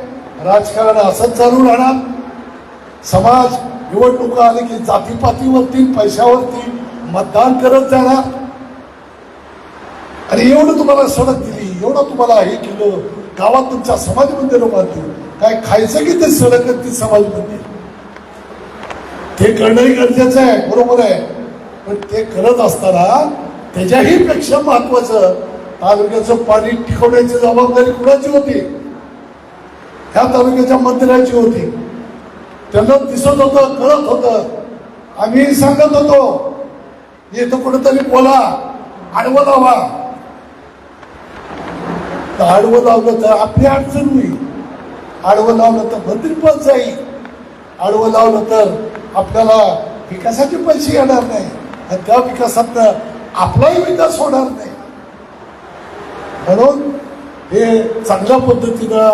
राजकारण असंच चालू राहणार. समाज निवडणुका आले की जातीपातीवरती पैशावरती मतदान करत जाणार. आणि एवढं तुम्हाला सडक दिली, एवढं तुम्हाला हे केलं, गावात तुमच्या समाज मंदिर बांधली, काय खायचं की ते सडक ती समाज मंदिर? ते करणंही गरजेचं आहे, बरोबर आहे. पण ते करत असताना त्याच्याही पेक्षा महत्वाचं तालुक्याचं पाणी टिकवण्याची जबाबदारी कुणाची होती? ह्या तालुक्याच्या मंत्र्याची होती. त्यांना दिसत होतं, कळत होतं. आम्ही सांगत होतो इथं कुठेतरी बोला, आडवं लावा. तर आडवं लावलं तर आपली अडचण होईल, आडवं लावलं तर मंत्रीपद जाईल, आडवं लावलं तर आपल्याला विकासाचे पैसे येणार नाही आणि त्या विकासात आपलाही विकास होणार नाही. म्हणून हे चांगल्या पद्धतीनं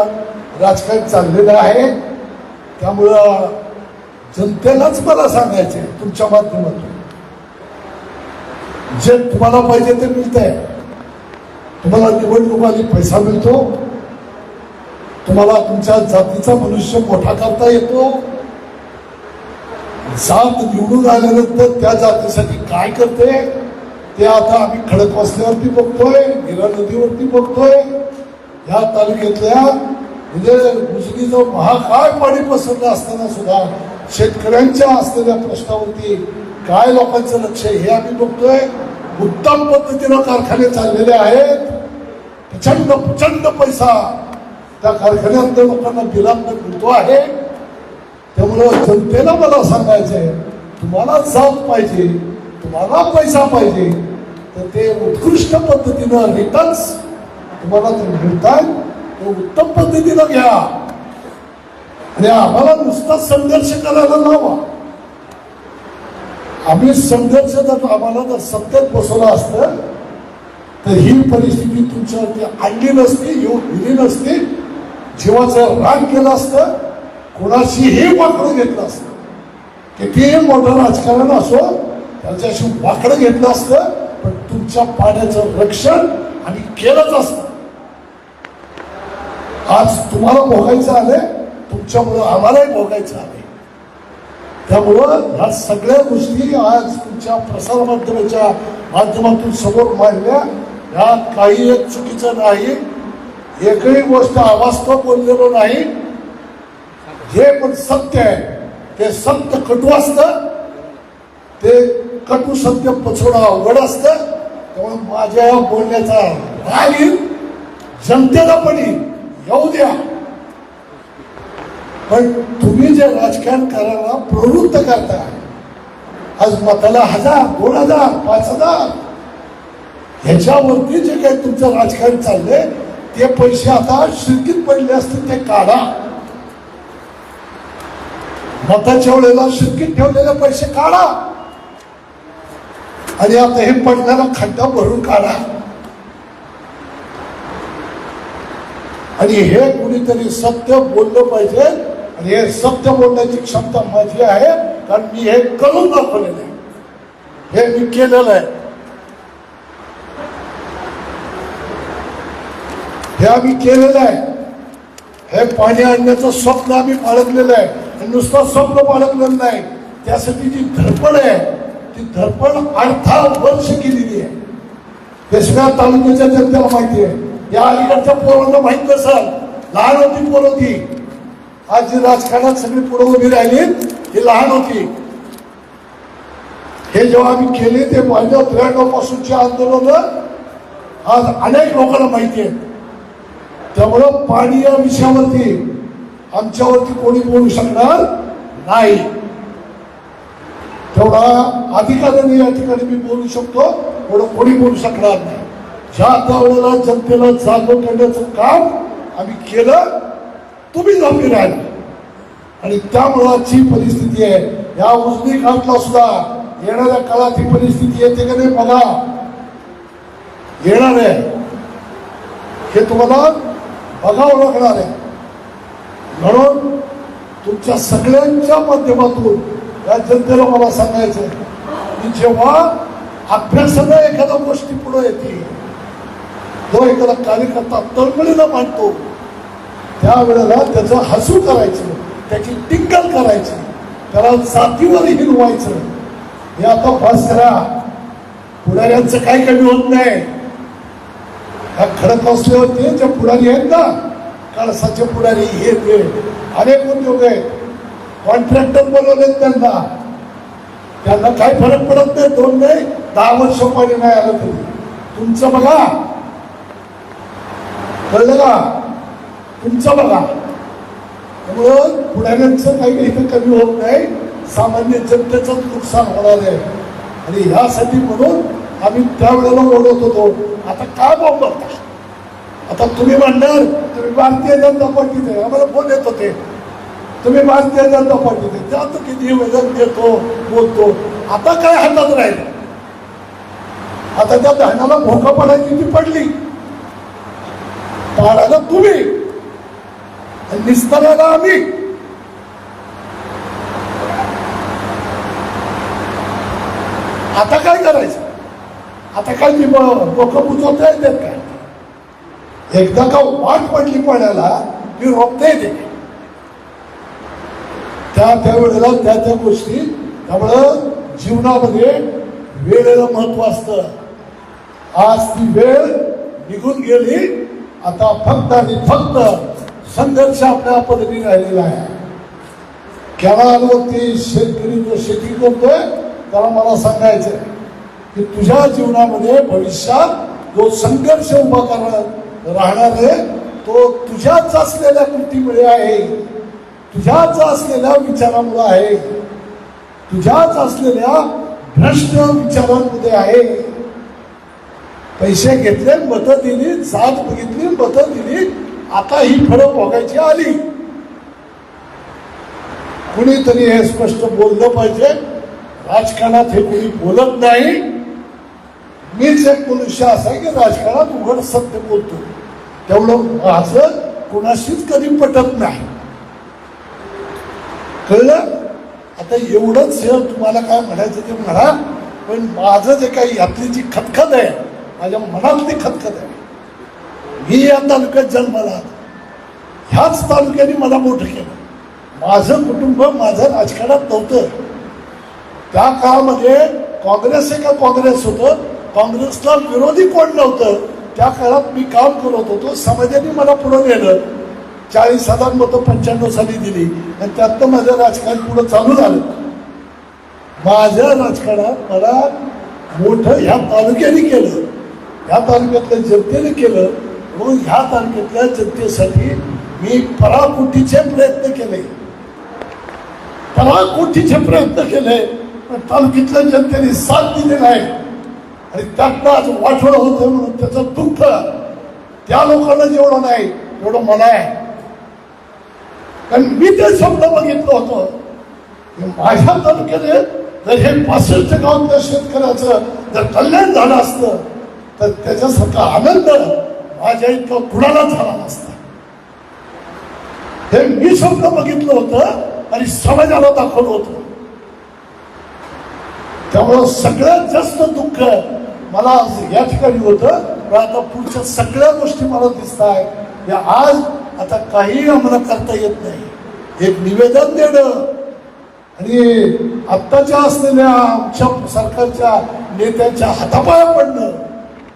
राजकारण चाललेलं आहे. त्यामुळं जनतेलाच मला सांगायचे तुमच्या माध्यमातून, जे तुम्हाला पाहिजे ते मिळतंय. तुम्हाला निवडणूक आली पैसा मिळतो, तुम्हाला तुमच्या जातीचा मनुष्य मोठा करता येतो. जात निवडून आल्यानंतर त्या जातीसाठी काय करते ते आता आम्ही खडकवासल्यावरती बघतोय, नीरा नदीवरती बघतोय. या तालुक्यातल्या म्हणजे उजनीचं महाकाय पाणी पसरलं असताना सुद्धा शेतकऱ्यांच्या असलेल्या प्रश्नावरती काय लोकांचं लक्ष आहे हे आम्ही बघतोय. उत्तम पद्धतीनं कारखाने चाललेले आहेत. प्रचंड पैसा त्या कारखान्यात लोकांना बिलांना मिळतो आहे. त्यामुळं जनतेला मला सांगायचंय, तुम्हाला जात पाहिजे, तुम्हाला पैसा पाहिजे, तर ते उत्कृष्ट पद्धतीनं रिटर्न्स तुम्हाला ते मिळतात, ते उत्तम पद्धतीनं घ्या आणि आम्हाला नुसता संघर्ष करायला लावा. आम्ही संघर्ष जर आम्हाला जर सत्तेत बसवलं असतं तर ही परिस्थिती तुमच्यावरती आणली नसती, येऊन दिली नसती. जीवाचं रान केलं असतं, कोणाशीही वाकडं घेतलं असतं. कितीही मोठं राजकारण असो त्याच्याशी वाकडं घेतलं असतं, पण तुमच्या पाण्याचं रक्षण आम्ही केलंच असतं. आज तुम्हाला भोगायचं आलंय, तुमच्यामुळं आम्हालाही भोगायचं आलंय. त्यामुळं ह्या सगळ्या गोष्टी आज तुमच्या प्रसारमाध्यमाच्या माध्यमातून समोर मांडल्या. यात काही एक चुकीचं नाही, एकही गोष्ट अवास्तव बोललेलो नाही. जे पण सत्य आहे ते सत्य कटू असतं, ते कटू सत्य पचवणं अवघड असतं. त्यामुळे माझ्या या बोलण्याचा राग येईल, जनतेला पण येऊ द्या. पण तुम्ही जे राजकारण करायला प्रवृत्त करता, आज मताला 1000, 2000, 5000 ह्याच्यावरती जे काही तुमचं राजकारण चाललंय ते पैसे आता शिर्कीत पडले असतील ते काढा. मताच्या वेळेला शिर्कीत ठेवलेले पैसे काढा आणि आता हे पडणारा खड्डा भरून काढा. आणि हे कुणीतरी सत्य बोललं पाहिजे आणि हे सत्य बोलण्याची क्षमता माझी आहे, कारण मी हे करून दाखवलेलं आहे, हे मी केलेलं आहे. हे आम्ही केलेलं आहे. हे पाणी आणण्याचं स्वप्न आम्ही बाळगलेलं आहे. आणि नुसतं स्वप्न बाळगलेलं नाही, त्यासाठी जी धडपड आहे ती धडपड 18 वर्ष केलेली आहे. हे सगळ्या तालुक्याच्या जनतेला माहिती आहे. या अलीकडच्या पोरांना माहित नसेल, लहान होती पोरं ती. आज जी राजकारणात सगळी पुढे उभी राहिली ही लहान होती. हे जेव्हा आम्ही केले ते 93 पासूनचे आंदोलन आज अनेक लोकांना माहिती आहे. त्यामुळं पाणी या विषयावरती आमच्यावरती कोणी बोलू शकणार नाही. तेवढा अधिकाराने या ठिकाणी मी बोलू शकतो, एवढं कोणी बोलू शकणार नाही. ज्या त्यावेळेला जनतेला जागरूक करण्याचं काम आम्ही केलं, तुम्ही जाऊन राहिला आणि त्यामुळे आजची परिस्थिती आहे. या उजनी घाटला सुद्धा येणाऱ्या काळात ही परिस्थिती येते का नाही बघा. येणार आहे हे तुम्हाला बघावं लागणार आहे. म्हणून तुमच्या सगळ्यांच्या माध्यमातून या जनतेला मला सांगायचं की जेव्हा अभ्यासानं एखाद्या गोष्टी पुढे येते, जो एखादा कार्यकर्ता तळमळीनं मांडतो, त्यावेळेला त्याचं हसू करायचं, त्याची टिंगल करायची, त्याला जातीवर हिरवायचं. हे आता बस करा. पुढाऱ्यांचं काही कमी होत नाही. ह्या खडक असल्यावरती जे पुढारी आहेत ना, कळसाचे पुढारी हे ते अनेक उद्योग आहेत, कॉन्ट्रॅक्टर बोलवलेत त्यांना काही फरक पडत नाही. 2 नाही 10 वर्ष पाणी नाही आलं तरी तुमचं बघा, कळलं का? तुमचं बघा. त्यामुळं पुढाऱ्यांचं काही इथं कमी होत नाही, सामान्य जनतेचं नुकसान होणार आहे. आणि ह्यासाठी म्हणून आम्ही त्यावेळेला ओढत होतो. आता काय बोंबलता? आता तुम्ही म्हणणार तुम्ही भारतीय जनता पार्टीत आहे, आम्हाला फोन येत होते तुम्ही भारतीय जनता पार्टीत आहे, त्यात किती वजन देतो बोलतो. आता काय हातात राहिलं? आता त्या धान्याला भोका पडायची ती पडली, पाडायला तुम्ही, निस्तारायला आम्ही. आता काय करायचं? आता काय मी डोकं बुजवता येतात काय? एकदा का वाट पडली पाण्याला ती रोखता येते त्यावेळेला त्या गोष्टी. त्यामुळं जीवनामध्ये वेळेला महत्व असतं. आज ती वेळ निघून गेली. आता फक्त आणि फक्त संघर्ष आपल्या पद्धतीने राहिलेला आहे. कॅनलवरती शेतकरी जो शेती करतोय त्याला मला सांगायचं की तुझ्या जीवनामध्ये भविष्यात जो संघर्ष उभा राहणार आहे तो तुझ्याच असलेल्या कृतीमुळे आहे, तुझ्याच असलेल्या विचारामुळे आहे, तुझ्याच असलेल्या भ्रष्ट विचारांमध्ये आहे. पैसे घेतले, मतं दिली, जात बघितली, मतं दिली, आता ही फळं भोगायची आली. कुणीतरी हे स्पष्ट बोललं पाहिजे. राजकारणात हे कोणी बोलत नाही. मीच एक मनुष्य असा आहे की राजकारणात उघड सत्य बोलतो. तेवढं माझं कुणाशीच कधी पटत नाही. कळलं? आता एवढंच हे तुम्हाला काय म्हणायचं ते म्हणा. पण माझं जे काही यातली जी खतखत आहे, माझ्या मनातली खतखत आहे. मी या तालुक्यात जन्माला, ह्याच तालुक्याने मला मोठं केलं. माझं कुटुंब माझं राजकारणात नव्हतं. त्या काळामध्ये काँग्रेस आहे का काँग्रेस होतं, काँग्रेसला विरोधी कोण नव्हतं. त्या काळात मी काम करत होतो. समाजाने मला पुढं नेलं. 40,000 मतं 95 साली दिली आणि त्यातनं माझं राजकारण पुढं चालू झालं. माझ्या राजकारणात मला मोठं ह्या तालुक्याने केलं, ह्या तालुक्यातल्या जनतेने केलं. म्हणून ह्या तालुक्यातल्या जनतेसाठी मी पराकोटीचे प्रयत्न केले, पराकोटीचे प्रयत्न केले. पण तालुक्यातल्या जनतेने साथ दिली नाही. आणि त्यातनं आज वाटोळं होतं म्हणून त्याचं दुःख त्या लोकांना जेवढं नाही तेवढं मला आहे. कारण मी ते शब्द बघितलं होतं की माझ्या तालुक्याने जर हे 65 गावातल्या शेतकऱ्याचं जर कल्याण झालं असतं तर त्याच्यासारखा आनंद माझ्या इतका कुणाला झाला नसता. हे मी शब्द बघितलं होतं आणि समाजाला दाखवलं होतं. त्यामुळं सगळ्यात जास्त दुःख मला या ठिकाणी होतं. पण आता पुढच्या सगळ्या गोष्टी मला दिसत आहेत. आज आता काही आम्हाला करता येत नाही. एक निवेदन देणं आणि आत्ताच्या असलेल्या आमच्या सरकारच्या नेत्यांच्या हातापाया पडणं,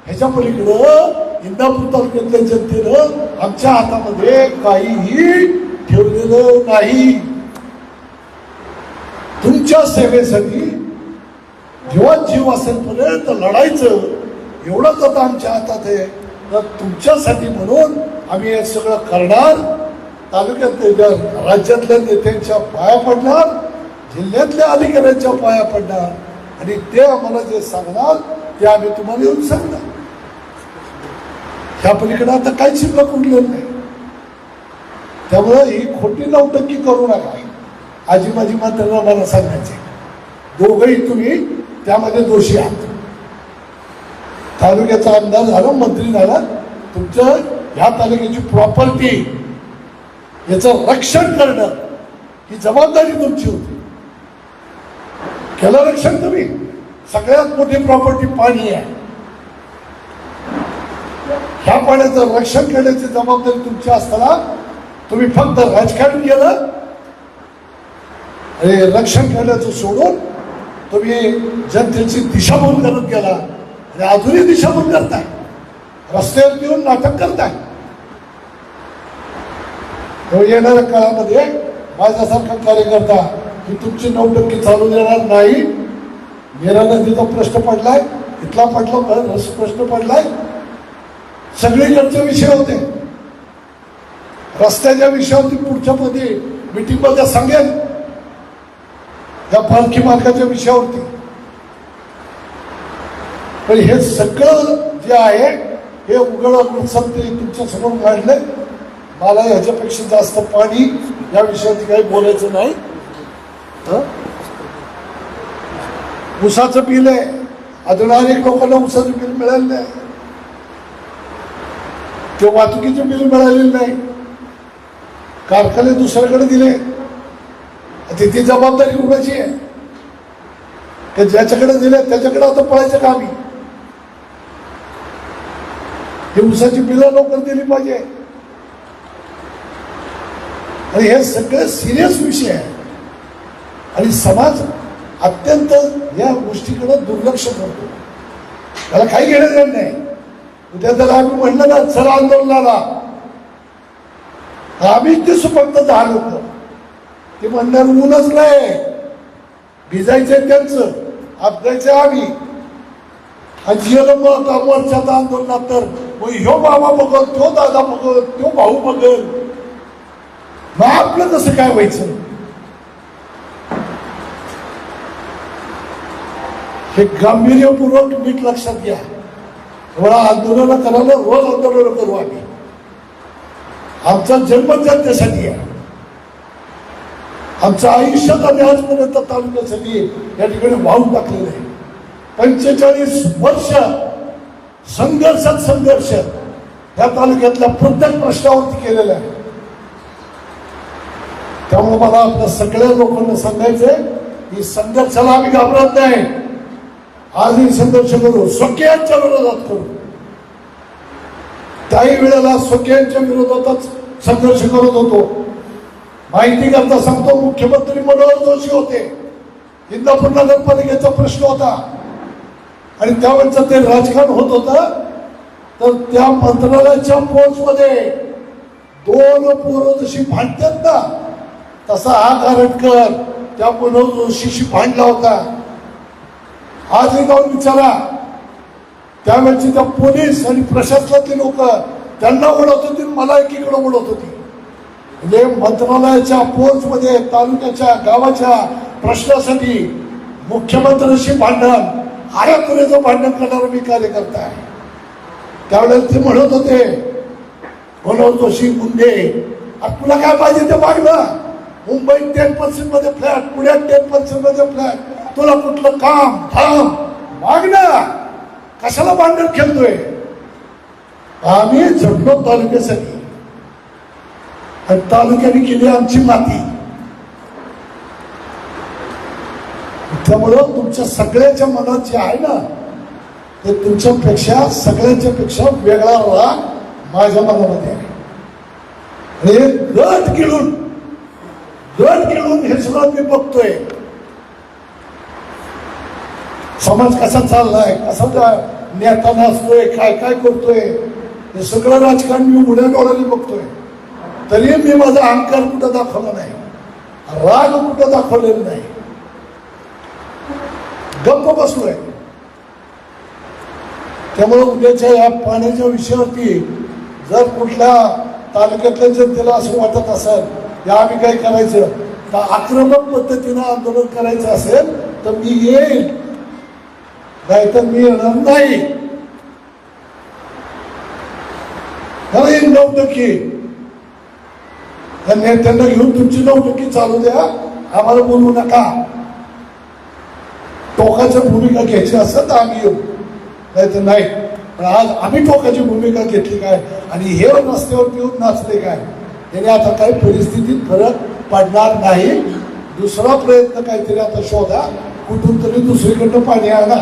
ह्याच्या पलीकडं इंदापूर तालुक्यातल्या जनतेनं आमच्या हातामध्ये काहीही ठेवलेलं नाही. तुमच्या सेवेसाठी जेव्हा जीव असेलपर्यंत लढायचं एवढंच आता आमच्या हातात आहे. तर तुमच्यासाठी म्हणून आम्ही हे सगळं करणार. तालुक्यातल्या राज्यातल्या नेत्यांच्या पाया पडणार, जिल्ह्यातल्या अधिकाऱ्यांच्या पाया पडणार आणि ते आम्हाला जे सांगणार ते आम्ही तुम्हाला येऊन सांगणार. ह्या पलीकडे आता काही शिल्लक उरलेलं नाही. त्यामुळे ही खोटी नौटंकी करू नका. आजी माझी मात्र मला सांगायचे, दोघंही तुम्ही त्यामध्ये दोषी आहात. तालुक्याचा आमदार झाला, मंत्री झाला, तुमचं ह्या तालुक्याची प्रॉपर्टी याचं रक्षण करणं ही जबाबदारी तुमची होती. केलं रक्षण तुम्ही? सगळ्यात मोठी प्रॉपर्टी पाणी आहे. ह्या पाण्याचं रक्षण करण्याची जबाबदारी तुमची असताना तुम्ही फक्त राजकारण केलं आणि रक्षण करण्याचं सोडून तुम्ही जनतेची दिशाभूल करत गेला आणि अजूनही दिशाभूल करताय. रस्त्यावर येऊन नाटक करताय. येणाऱ्या काळामध्ये माझ्यासारखा कार्यकर्ता ही तुमची 9% चालू देणार नाही. मीरा नदीचा प्रश्न पडलाय, इथला प्रश्न पडलाय, सगळीकडचे विषय होते. रस्त्याच्या विषयावरती पुढच्या मध्ये मीटिंग मध्ये सांगेल, त्या पालखी मार्गाच्या विषयावरती. पण हे सगळं जे आहे हे उघड सत्य तुमच्या समोर काढलंय. मला ह्याच्यापेक्षा जास्त पाणी या विषयावरती काही बोलायचं नाही. ऊसाचं बिल आहे, अजून अनेक लोकांना ऊसाचं बिल मिळालं नाही, ते वाहतुकीचे बिल मिळालेलं नाही, कारखाने दुसऱ्याकडे दिले. ती जबाबदारी कुणाची आहे? की ज्याच्याकडे दिले त्याच्याकडे आता पळायचं का आम्ही? ही ऊसाची बिलं लवकर दिली पाहिजे. आणि हे सगळे सिरियस विषय आहे आणि समाज अत्यंत या गोष्टीकडे दुर्लक्ष करतो. त्याला काही घेणं नाही. उद्या त्याला आम्ही म्हणलं ना चला आंदोलनाला, आम्ही ते फक्त 10 लोक ते म्हणणार ऊनच नाही, भिजायचंय त्यांचं, अपजायचं आम्ही. आणि मोर्चात आंदोलनात तर ह्यो मामा बघल, तो दादा बघल, तो भाऊ बघल, मग आपलं कसं काय व्हायचं? हे गांभीर्यपूर्वक नीट लक्षात घ्या. एवढा आंदोलन करायला रोज आंदोलन करू आम्ही. आमचा जन्म जनतेसाठी आहे. आमचं आयुष्यात आम्ही आजपर्यंत तालुक्यासाठी या ठिकाणी वाहून टाकलेलं आहे. 45 वर्ष संघर्षात संघर्ष या तालुक्यातल्या प्रत्येक प्रश्नावरती केलेला आहे. त्यामुळे मला आपल्या सगळ्या लोकांना सांगायचंय की संघर्षाला आम्ही घाबरत नाही. आजही संघर्ष करू, स्वकीयांच्या विरोधात करू. त्याही वेळेला स्वकीयांच्या विरोधातच संघर्ष करत होतो. माहिती करता सांगतो, मुख्यमंत्री मनोहर जोशी होते, इंदापूर नगरपालिकेचा प्रश्न होता आणि त्यावेळेचं ते राजकारण होत होतं. तर त्या मंत्रालयाच्या पोस्टमध्ये 2 पोरं जशी भांडतात ना, तसा हा कारटकर त्या मनोहर जोशीशी भांडला होता. आजही जाऊन विचारा, त्यावेळेची त्या पोलीस आणि प्रशासनातली लोक त्यांना ओढत होती, मला एकीकडे ओढत होती. म्हणजे मंत्रालयाच्या पोस्टमध्ये तालुक्याच्या गावाच्या प्रश्नासाठी मुख्यमंत्र्यांशी भांडण, आराखड्याचं भांडण करणारा मी कार्यकर्ता आहे. त्यावेळेला ते म्हणत होते मनोहर जोशी मुंडे, तुला काय पाहिजे ते माग ना. मुंबईत 10% मध्ये फ्लॅट, पुण्यात 10% मध्ये फ्लॅट, तुला कुठलं काम थांब माग ना. कशाला भांडण खेळतोय? आम्ही झटलो तालुक्यासाठी आणि तालुक्याने केली आमची माती. त्यामुळं तुमच्या सगळ्याच्या मनात जे आहे ना, ते तुमच्यापेक्षा सगळ्यांच्या पेक्षा वेगळा राग माझ्या मनामध्ये आहे. आणि गट गिळून हे सुद्धा मी बघतोय. समाज कसा चाललाय, कसा नेता नसतोय, काय काय करतोय, हे सगळं राजकारण मी उड्या डोळ्याने बघतोय. तरी मी माझा अहंकार कुठं दाखवला नाही, राग कुठं दाखवलेला नाही, गप्प बसलोय. त्यामुळे उद्याच्या या पाण्याच्या विषयावरती जर कुठल्या तालुक्यातल्या जनतेला असं वाटत असेल या आम्ही काय करायचं, तर आक्रमक पद्धतीनं आंदोलन करायचं असेल तर मी येईल, नाहीतर मी येणार नाही. 9% त्या नेत्यांना घेऊन तुमची 9% चालू द्या, आम्हाला बोलवू नका. टोकाच्या भूमिका घ्यायची असेल तर आम्ही येऊ, नाहीतर नाही. पण आज आम्ही टोकाची भूमिका घेतली काय आणि हे रस्त्यावर पिऊन नाचले काय, त्याने आता काही परिस्थितीत फरक पडणार नाही. दुसरा प्रयत्न काहीतरी आता शोधा, कुठून तरी दुसरीकडनं पाणी आणा.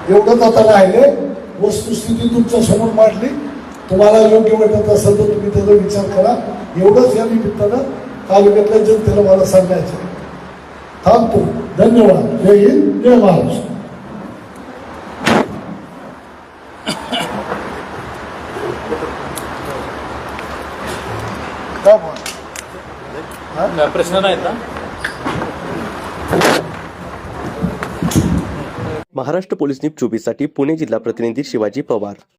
एवढंच आता राहिले. वस्तुस्थिती तुमच्या समोर मांडली. तुम्हाला योग्य वाटत असेल तर तुम्ही त्याचा विचार करा. एवढंच या निमित्तानं तालुक्यातल्या जनतेला मला सांगायचं. थांबतो. धन्यवाद. जय हिंद, जय महाराष्ट्र. प्रश्न नाहीत ना. महाराष्ट्र पोलीस न्यूज 24 साठी पुणे जिल्हा प्रतिनिधी शिवाजी पवार.